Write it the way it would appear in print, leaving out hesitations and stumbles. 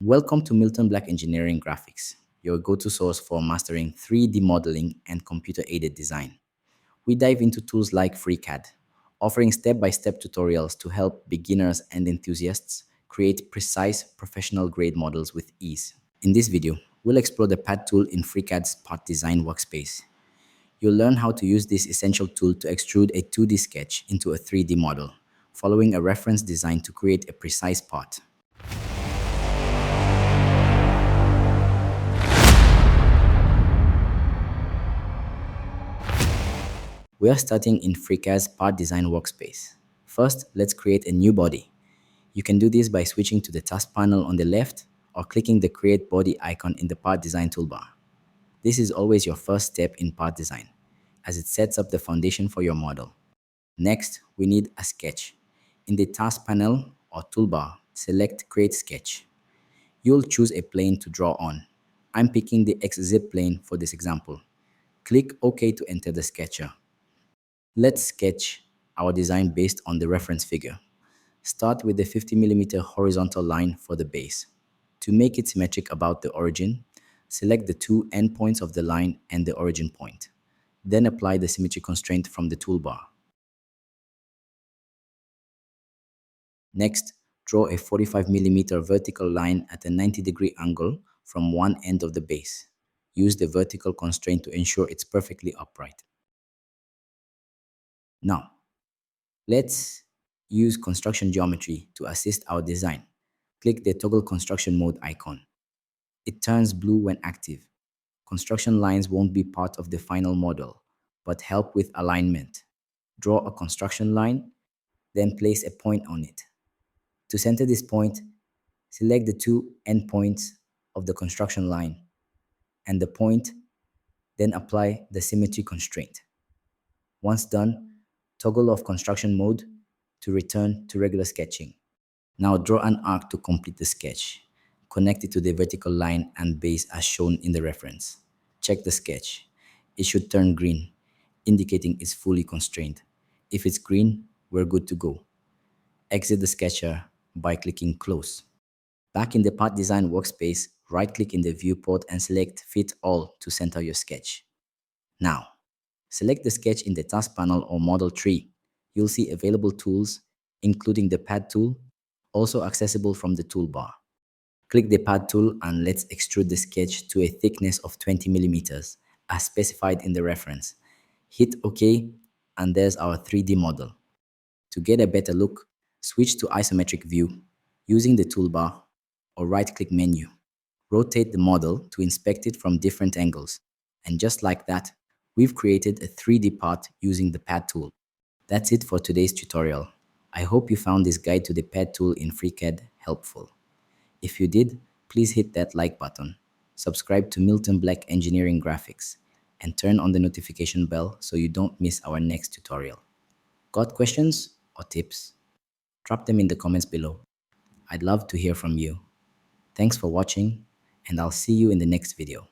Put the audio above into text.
Welcome to Milton Black Engineering Graphics, your go-to source for mastering 3D modeling and computer-aided design. We dive into tools like FreeCAD, offering step-by-step tutorials to help beginners and enthusiasts create precise professional-grade models with ease. In this video, we'll explore the Pad tool in FreeCAD's Part Design workspace. You'll learn how to use this essential tool to extrude a 2D sketch into a 3D model, following a reference design to create a precise part. We are starting in FreeCAD's Part Design workspace. First, let's create a new body. You can do this by switching to the task panel on the left or clicking the Create Body icon in the Part Design toolbar. This is always your first step in part design, as it sets up the foundation for your model. Next, we need a sketch. In the task panel or toolbar, select Create Sketch. You'll choose a plane to draw on. I'm picking the XZ plane for this example. Click OK to enter the sketcher. Let's sketch our design based on the reference figure. Start with the 50mm horizontal line for the base. To make it symmetric about the origin, select the two endpoints of the line and the origin point. Then apply the symmetry constraint from the toolbar. Next, draw a 45mm vertical line at a 90-degree angle from one end of the base. Use the vertical constraint to ensure it's perfectly upright. Now, let's use construction geometry to assist our design. Click the toggle construction mode icon. It turns blue when active. Construction lines won't be part of the final model, but help with alignment. Draw a construction line, then place a point on it. To center this point, select the two endpoints of the construction line and the point, then apply the symmetry constraint. Once done, toggle off construction mode to return to regular sketching. Now draw an arc to complete the sketch. Connect it to the vertical line and base as shown in the reference. Check the sketch. It should turn green, indicating it's fully constrained. If it's green, we're good to go. Exit the sketcher by clicking Close. Back in the Part Design workspace, right-click in the viewport and select Fit All to center your sketch. Now, select the sketch in the task panel or model tree. You'll see available tools, including the Pad tool, also accessible from the toolbar. Click the Pad tool and let's extrude the sketch to a thickness of 20mm, as specified in the reference. Hit OK, and there's our 3D model. To get a better look, switch to isometric view using the toolbar or right-click menu. Rotate the model to inspect it from different angles. And just like that, we've created a 3D part using the Pad tool. That's it for today's tutorial. I hope you found this guide to the Pad tool in FreeCAD helpful. If you did, please hit that like button, subscribe to Milton Black Engineering Graphics, and turn on the notification bell so you don't miss our next tutorial. Got questions or tips? Drop them in the comments below. I'd love to hear from you. Thanks for watching, and I'll see you in the next video.